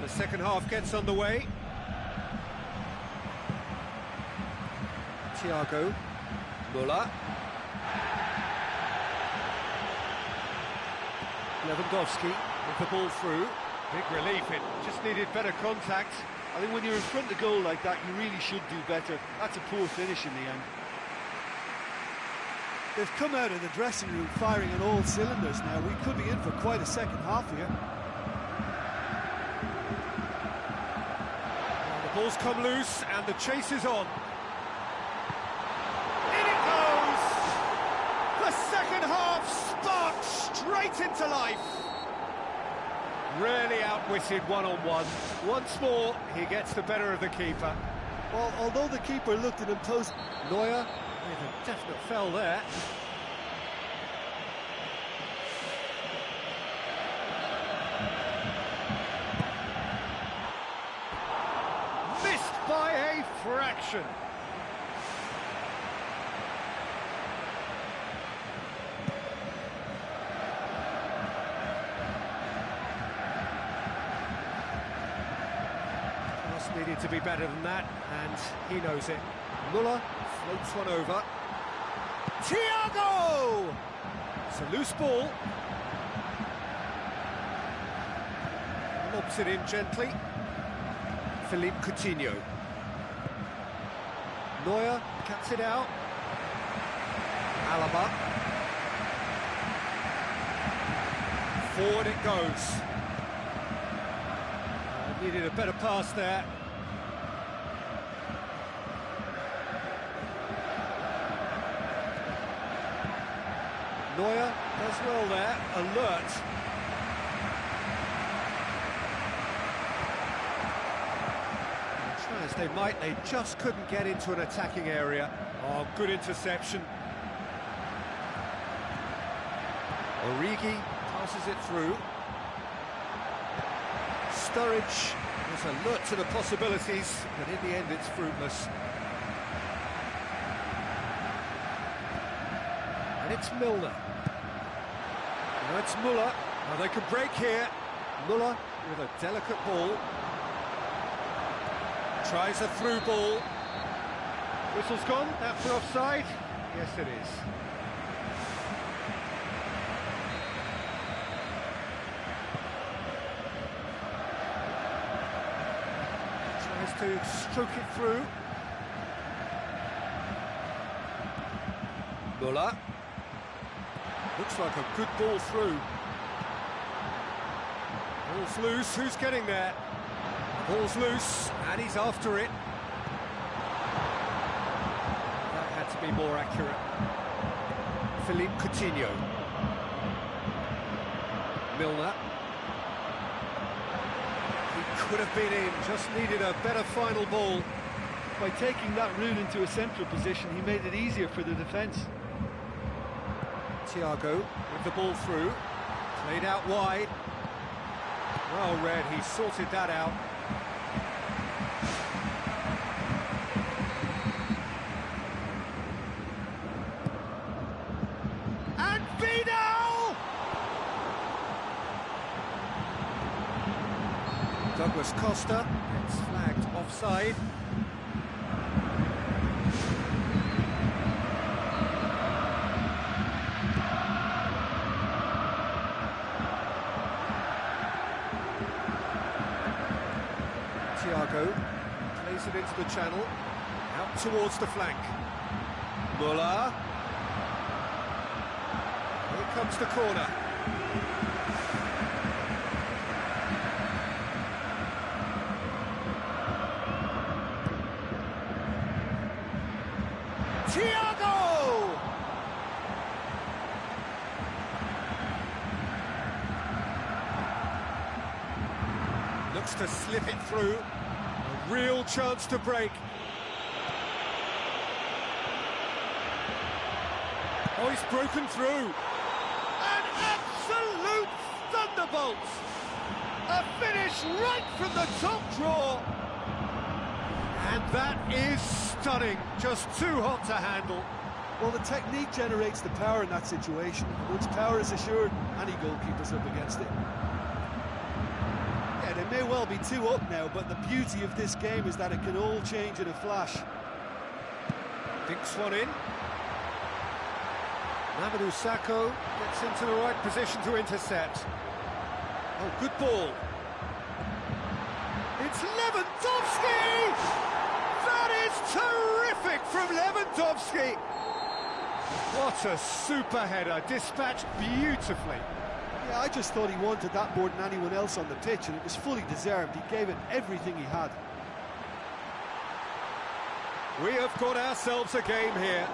the second half gets underway. Thiago Muller. Lewandowski with the ball through. Big relief, it just needed better contact. I think when you're in front of goal like that, you really should do better. That's a poor finish in the end. They've come out of the dressing room firing on all cylinders now. We could be in for quite a second half here. Well, the ball's come loose and the chase is on. In it goes! The second half sparked straight into life. Really outwitted one-on-one. Once more, he gets the better of the keeper. Well, although the keeper looked at him close, Neuer with a definite foul there. Missed by a fraction. Needed to be better than that, and he knows it. Muller floats one over. Thiago! It's a loose ball. Lobs it in gently. Philippe Coutinho. Neuer cuts it out. Alaba. Forward it goes. Needed a better pass there. Neuer does well there, alert. Try as they might, they just couldn't get into an attacking area. Oh, good interception. Origi passes it through. Sturridge was alert to the possibilities, but in the end it's fruitless. And it's Milner. Now it's Muller. Now they can break here. Muller with a delicate ball. Tries a through ball. Whistle's gone. That for offside? Yes, it is. Tries to stroke it through. Muller. Looks like a good ball through. Ball's loose, who's getting there? Ball's loose, and he's after it. That had to be more accurate. Philippe Coutinho. Milner. He could have been in, just needed a better final ball. By taking that route into a central position, he made it easier for the defence. Thiago with the ball through, played out wide. Well read, he sorted that out. And Vidal! Douglas Costa gets flagged offside. Thiago plays it into the channel, out towards the flank. Muller. Here comes the corner. Thiago! Looks to slip it through. A real chance to break. Oh, he's broken through. An absolute thunderbolt. A finish right from the top draw. And that is stunning. Just too hot to handle. well, the technique generates the power in that situation. Once power is assured, any goalkeeper's up against it. Yeah, they may well be 2 up now, but the beauty of this game is that it can all change in a flash. Dinks one in. Mamadou Sakho gets into the right position to intercept. Oh, good ball. It's Lewandowski! That is terrific from Lewandowski! What a super header, dispatched beautifully. Yeah, I just thought he wanted that more than anyone else on the pitch, and it was fully deserved. He gave it everything he had. We have got ourselves a game here.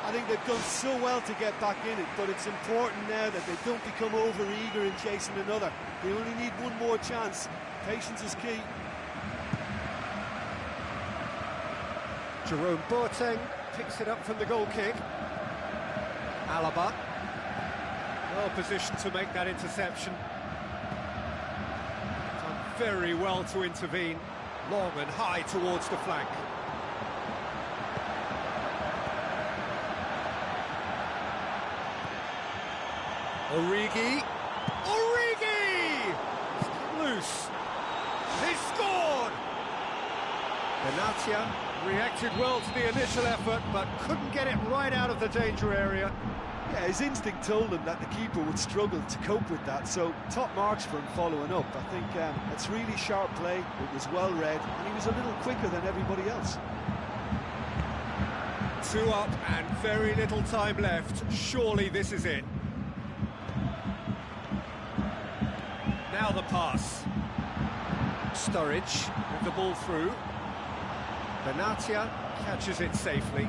I think they've done so well to get back in it, but it's important now that they don't become over-eager in chasing another. They only need one more chance. Patience is key. Jerome Boateng picks it up from the goal kick. Alaba, well positioned to make that interception. Done very well to intervene, long and high towards the flank. Origi! It's loose. He scored! Benatia reacted well to the initial effort, but couldn't get it right out of the danger area. Yeah, his instinct told him that the keeper would struggle to cope with that, so top marks for him following up. I think it's really sharp play, it was well read, and he was a little quicker than everybody else. 2 up and very little time left. Surely this is it. Now the pass. Sturridge with the ball through. Benatia catches it safely.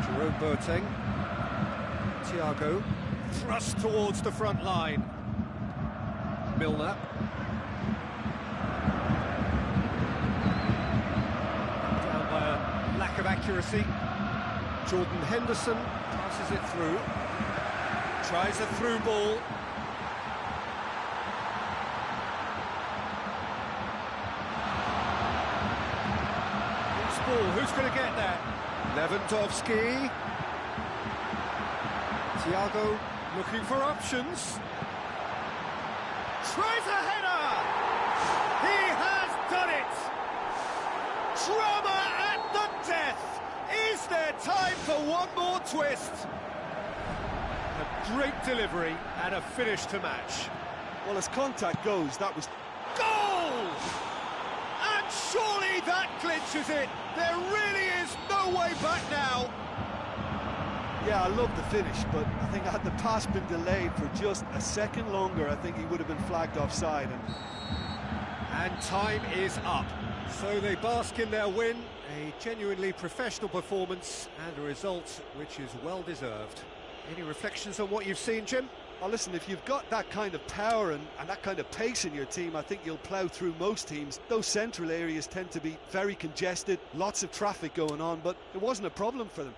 Jerome Boateng. Thiago thrust towards the front line. Milner. Down by a lack of accuracy. Jordan Henderson passes it through. Tries a through ball. Who's going to get that? Lewandowski. Thiago looking for options. Tries a header! He has done it! Drama at the death! Is there time for one more twist? A great delivery and a finish to match. Well, as contact goes, that was... Goal! And surely that clinches it. There really is no way back now. Yeah, I love the finish, but I think had the pass been delayed for just a second longer, I think he would have been flagged offside. And time is up. So they bask in their win, a genuinely professional performance and a result which is well deserved. Any reflections on what you've seen, Jim? Oh, listen, if you've got that kind of power and that kind of pace in your team, I think you'll plough through most teams. Those central areas tend to be very congested, lots of traffic going on, but it wasn't a problem for them.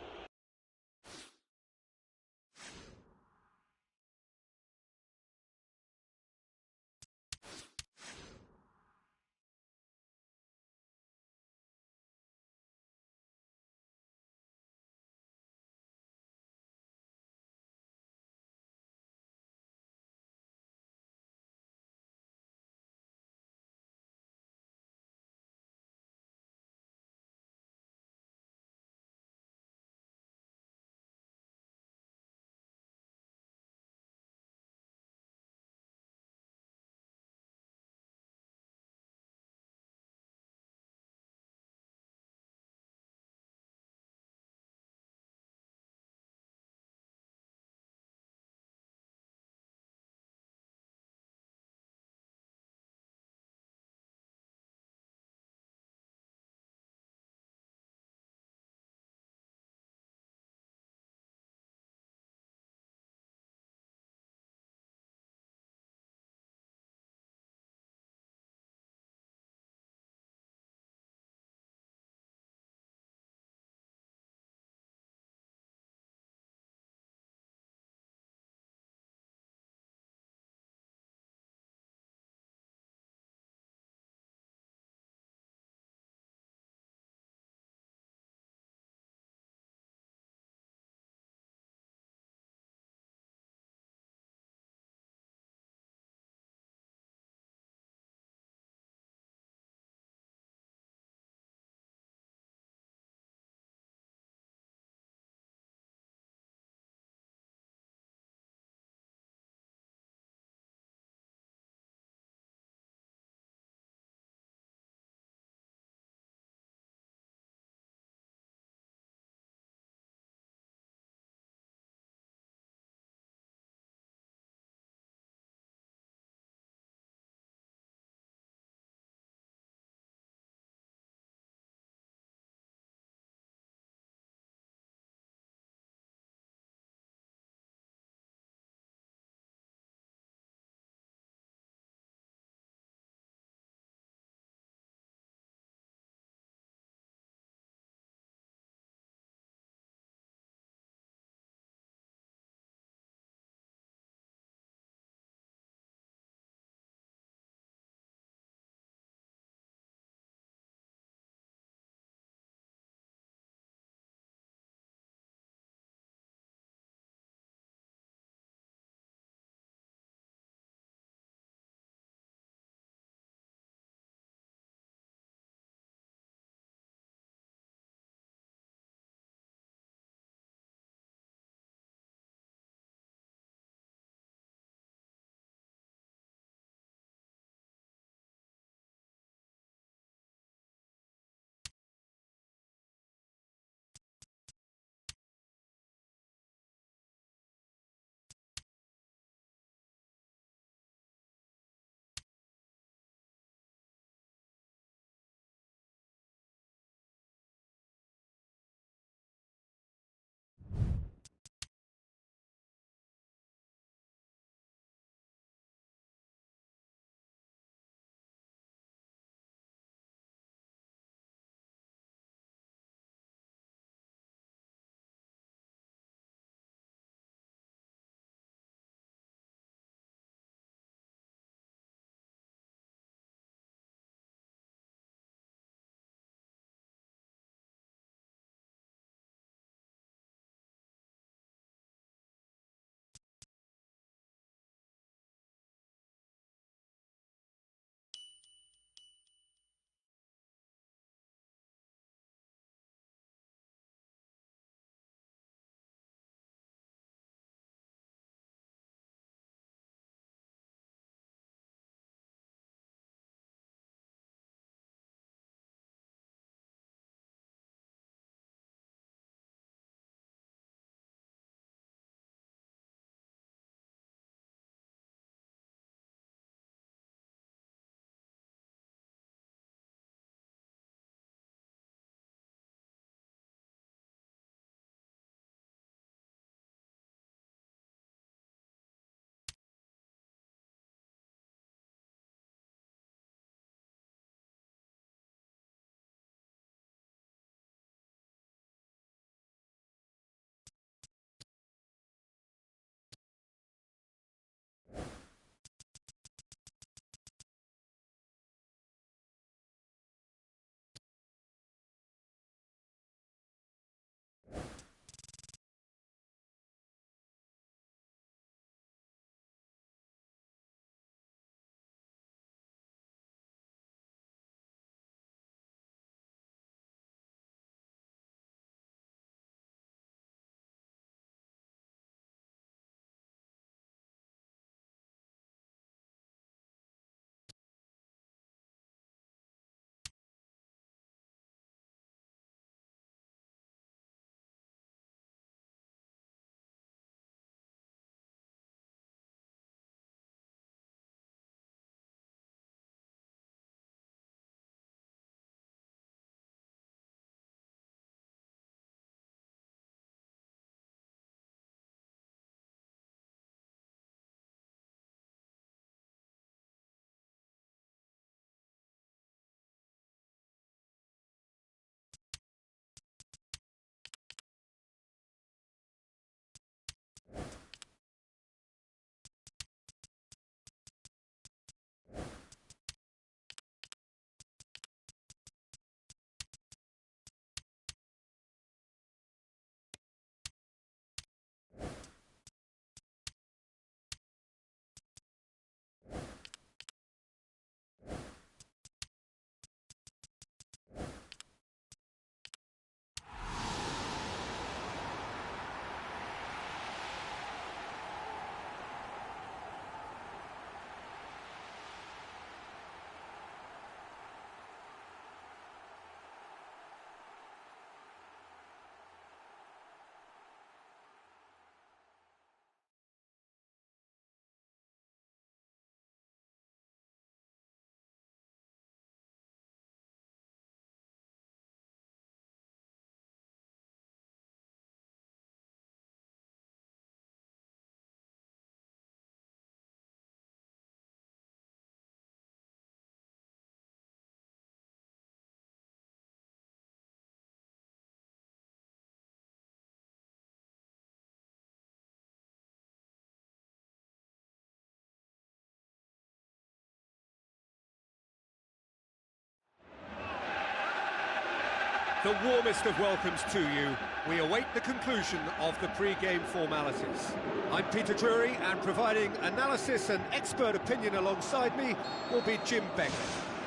The warmest of welcomes to you. We await the conclusion of the pre-game formalities. I'm Peter Drury, and providing analysis and expert opinion alongside me will be Jim Begley.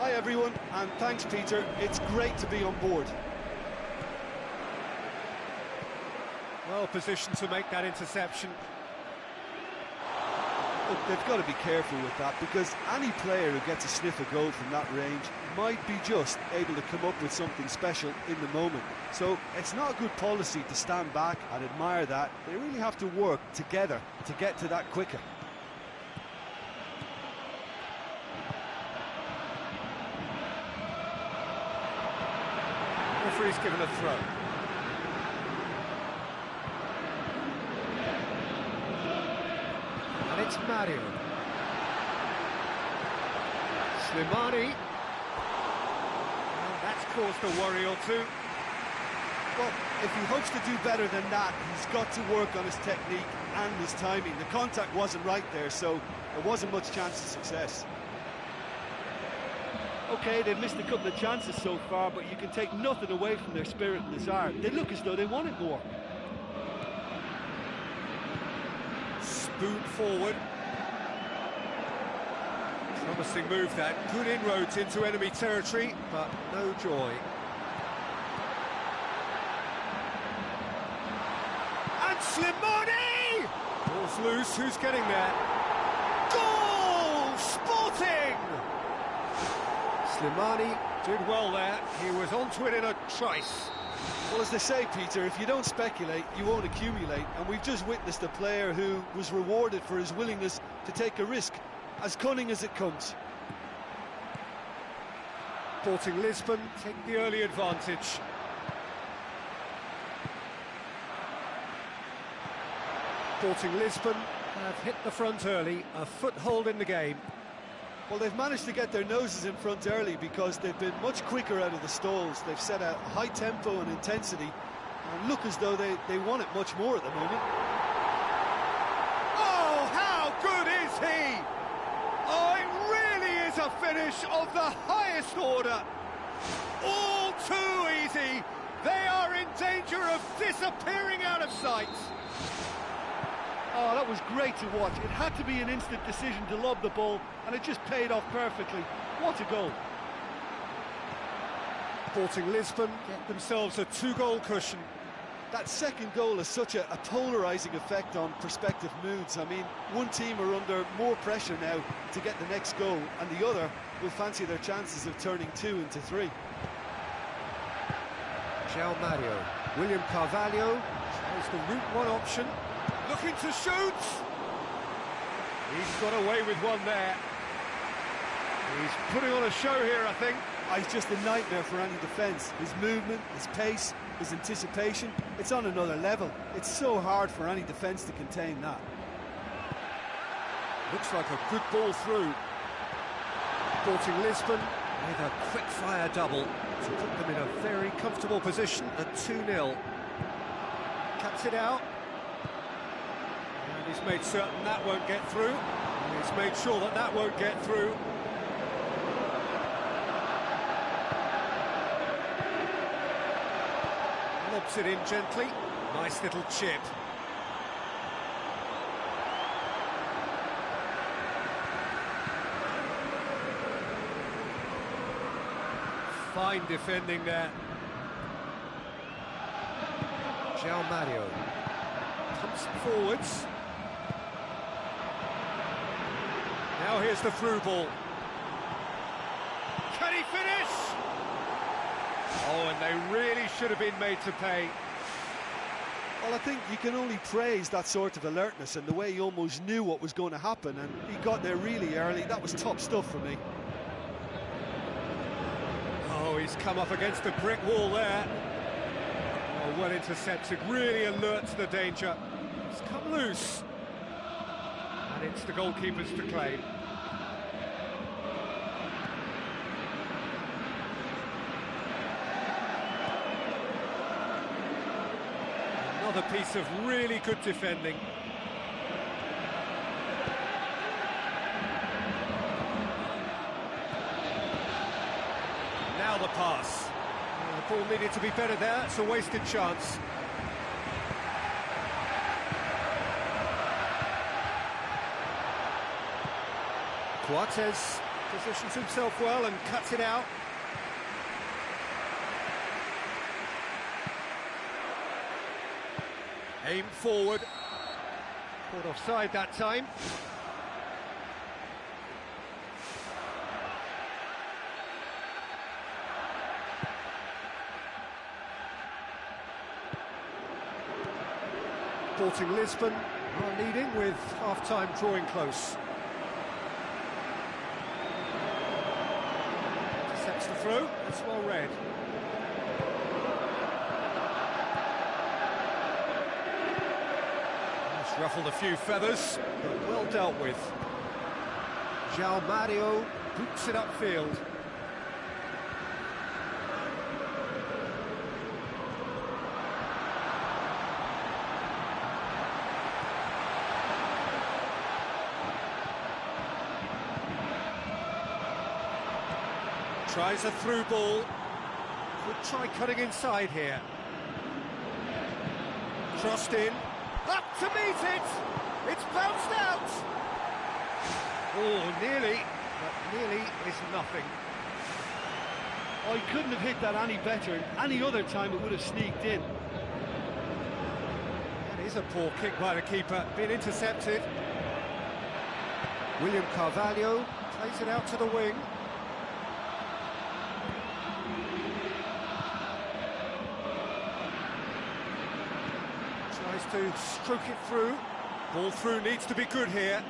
Hi everyone, and thanks Peter, it's great to be on board. Well positioned to make that interception. Look, they've got to be careful with that, because any player who gets a sniff of goal from that range might be just able to come up with something special in the moment. So it's not a good policy to stand back and admire that. They really have to work together to get to that quicker. Referee's given a throw. And it's Mario. Slimani. And that's caused a worry or two. Well, if he hopes to do better than that, he's got to work on his technique and his timing. The contact wasn't right there, so there wasn't much chance of success. OK, they've missed a couple of chances so far, but you can take nothing away from their spirit and desire. They look as though they wanted more. Spoon forward. Promising move that. Good inroads into enemy territory, but no joy. And Slimani! Ball's loose, who's getting there? Goal! Sporting! Slimani did well there. He was onto it in a trice. Well, as they say, Peter, if you don't speculate, you won't accumulate. And we've just witnessed a player who was rewarded for his willingness to take a risk, as cunning as it comes. Sporting Lisbon take the early advantage. Sporting Lisbon have hit the front early, a foothold in the game. Well, they've managed to get their noses in front early because they've been much quicker out of the stalls. They've set a high tempo and intensity and look as though they want it much more at the moment. Oh, how good is he? Oh, it really is a finish of the highest order. All too easy. They are in danger of disappearing out of sight. Oh, that was great to watch. It had to be an instant decision to lob the ball, and it just paid off perfectly. What a goal. Sporting Lisbon get themselves a two-goal cushion. That second goal has such a polarising effect on prospective moods. I mean, one team are under more pressure now to get the next goal, and the other will fancy their chances of turning 2 into 3. João Mario. William Carvalho chose the route one option. Looking to shoot! He's got away with one there. He's putting on a show here, I think. He's just a nightmare for any defence. His movement, his pace, his anticipation, it's on another level. It's so hard for any defence to contain that. Looks like a good ball through. Sporting Lisbon with a quick-fire double to put them in a very comfortable position at 2-0. Cuts it out. And he's made certain that won't get through. And he's made sure that that won't get through. Lobs it in gently. Nice little chip. Fine defending there. João Mario pumps forwards. Now here's the through ball. Can he finish? Oh, and they really should have been made to pay. Well, I think you can only praise that sort of alertness and the way he almost knew what was going to happen, and he got there really early. That was top stuff for me. Oh, he's come up against a brick wall there. Oh, well intercepted, really alert to the danger. It's come loose. And it's the goalkeepers to claim. Another piece of really good defending. Now the pass. Ball needed to be better there, it's a wasted chance. Coates positions himself well and cuts it out. Aim forward. Caught offside that time. Sporting Lisbon are leading with half-time drawing close. Intercepts the throw, it's well read. That's ruffled a few feathers, but well dealt with. João Mario boots it upfield. Tries a through ball. Could try cutting inside here. Crossed in. Up to meet it! It's bounced out! Oh, nearly, but nearly is nothing. Oh, he couldn't have hit that any better. Any other time it would have sneaked in. That is a poor kick by the keeper, being intercepted. William Carvalho plays it out to the wing. Tries to stroke it through. Ball through needs to be good here.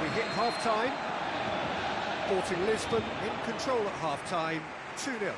We hit half-time. Sporting Lisbon in control at half-time, 2-0.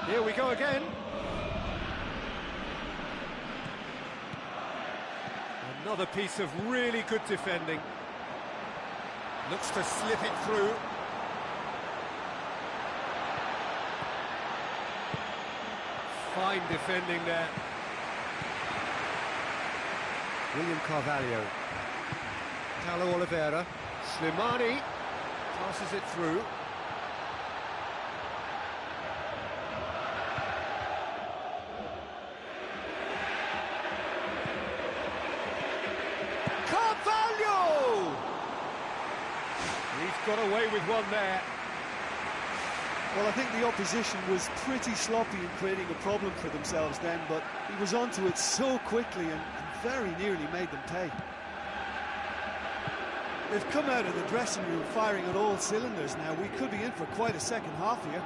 Here we go again. Another piece of really good defending. Looks to slip it through. Fine defending there. William Carvalho. Paulo Oliveira. Slimani passes it through. He's got away with one there. Well, I think the opposition was pretty sloppy in creating a problem for themselves then, but he was onto it so quickly and very nearly made them pay. They've come out of the dressing room firing on all cylinders now. We could be in for quite a second half here.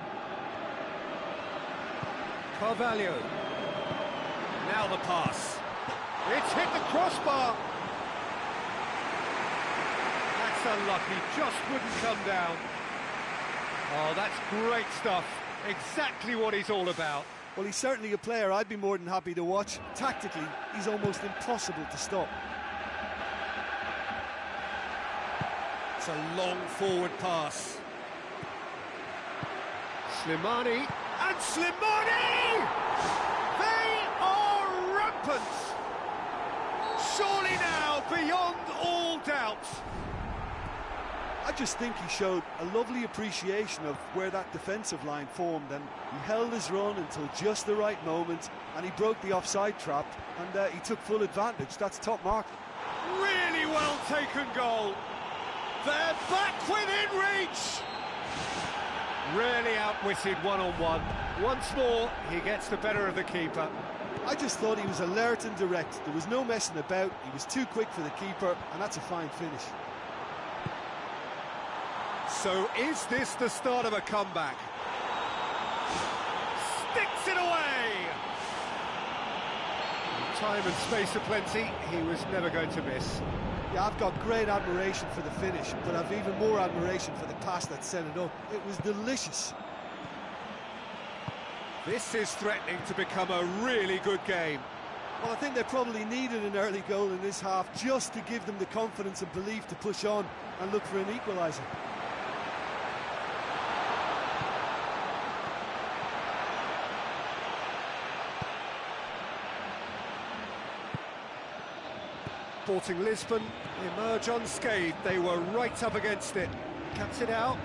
Carvalho. Now the pass. It's hit the crossbar. Unlucky, just wouldn't come down. Oh, that's great stuff. Exactly what he's all about. Well, he's certainly a player I'd be more than happy to watch. Tactically, he's almost impossible to stop. It's a long forward pass. Slimani. And Slimani! They are rampant! Surely now, beyond all doubt. I just think he showed a lovely appreciation of where that defensive line formed, and he held his run until just the right moment, and he broke the offside trap, and he took full advantage. That's top mark. Really well taken goal. They're back within reach. Really outwitted one-on-one. Once more, he gets the better of the keeper. I just thought he was alert and direct. There was no messing about. He was too quick for the keeper, and that's a fine finish. So is this the start of a comeback? Sticks it away! Time and space aplenty, he was never going to miss. Yeah, I've got great admiration for the finish, but I've even more admiration for the pass that set it up. It was delicious. This is threatening to become a really good game. Well, I think they probably needed an early goal in this half just to give them the confidence and belief to push on and look for an equaliser. Sporting Lisbon emerge unscathed. They were right up against it. Cuts it out.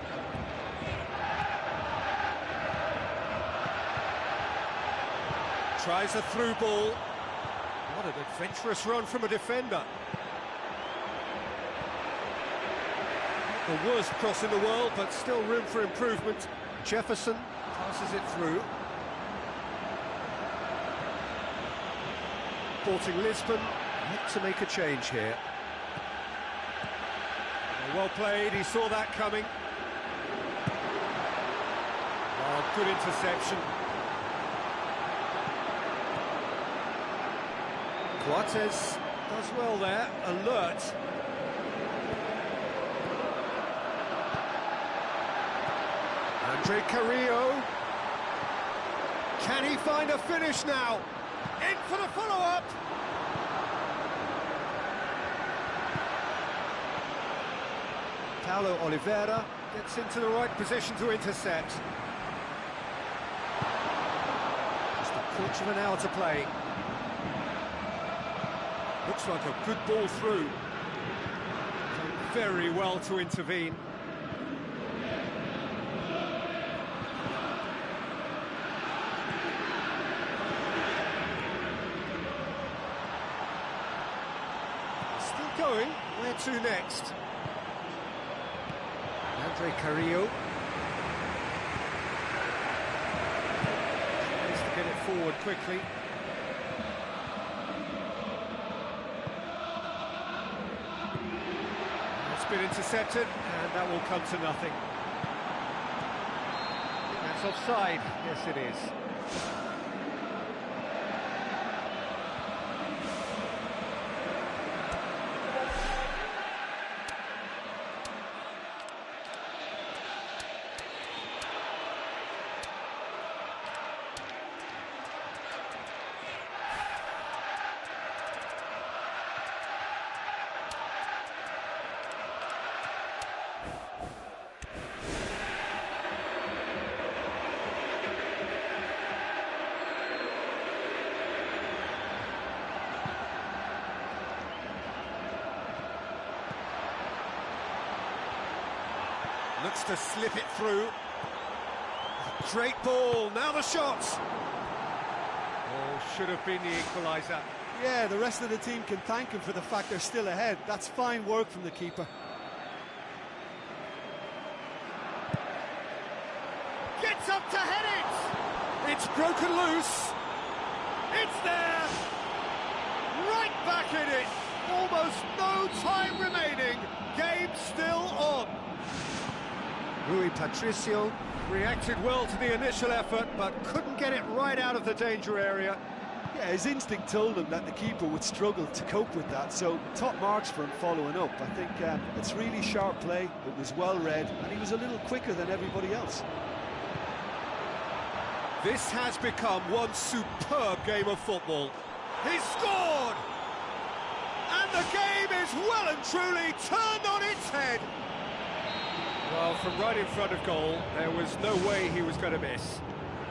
Tries a through ball. What an adventurous run from a defender. The worst cross in the world, but still room for improvement. Jefferson passes it through. Sporting Lisbon look to make a change here. Well played, he saw that coming. Oh, good interception. Coates Does well there, alert. Andre Carrillo. Can he find a finish now? In for the follow-up. Paulo Oliveira gets into the right position to intercept. Just a quarter of an hour to play. Looks like a good ball through. Done very well to intervene. Still going. Where to next? Andre Carrillo Tries to get it forward quickly. It's been intercepted, and that will come to nothing. That's offside. Yes, it is. Looks to slip it through. Great ball, now the shot! Oh, should have been the equaliser. Yeah, the rest of the team can thank him for the fact they're still ahead. That's fine work from the keeper. Gets up to head it! It's broken loose. It's there! Right back in it! Almost no time remaining. Game still on. Rui Patricio Reacted well to the initial effort, but couldn't get it right out of the danger area. Yeah, his instinct told him that the keeper would struggle to cope with that, so top marks for him following up. I think it's really sharp play, it was well read, and he was a little quicker than everybody else. This has become one superb game of football. He's scored! And the game is well and truly turned on its head. Well, from right in front of goal, there was no way he was going to miss.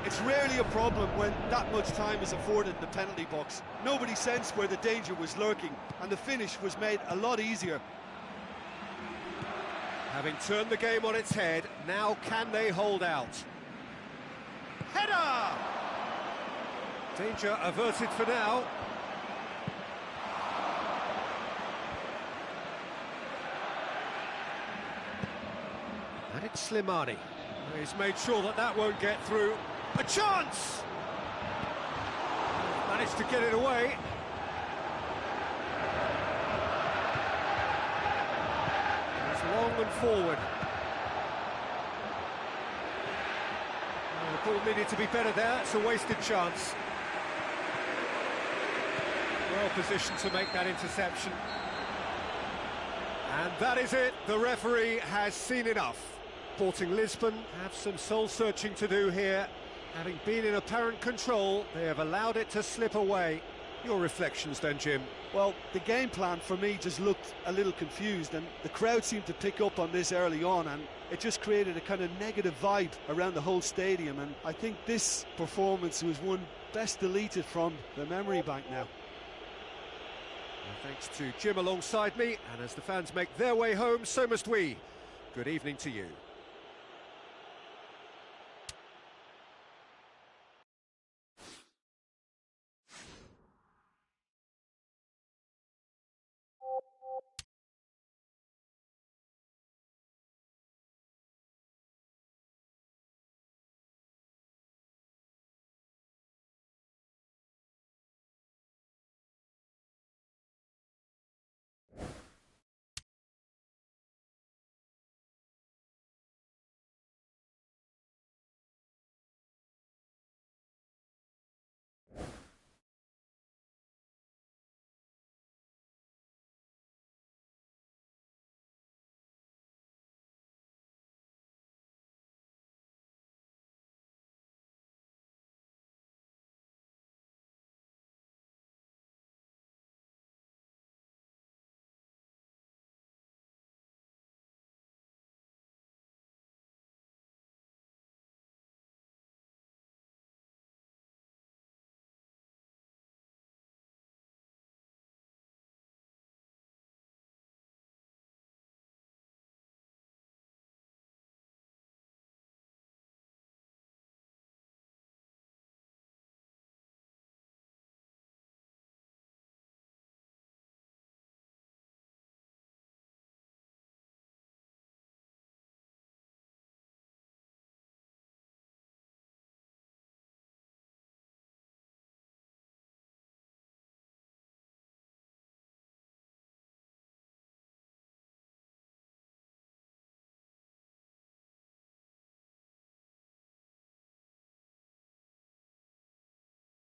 It's rarely a problem when that much time is afforded in the penalty box. Nobody sensed where the danger was lurking, and the finish was made a lot easier. Having turned the game on its head, now can they hold out? Header! Danger averted for now. And it's Slimani. He's made sure that that won't get through. A chance! Managed to get it away. It's long and forward. The ball needed to be better there. It's a wasted chance. Well positioned to make that interception. And that is it. The referee has seen enough. Sporting Lisbon have some soul-searching to do here. Having been in apparent control, they have allowed it to slip away. Your reflections then, Jim? Well, the game plan for me just looked a little confused, and the crowd seemed to pick up on this early on, and it just created a kind of negative vibe around the whole stadium, and I think this performance was one best deleted from the memory bank now. Well, thanks to Jim alongside me, and as the fans make their way home, so must we. Good evening to you.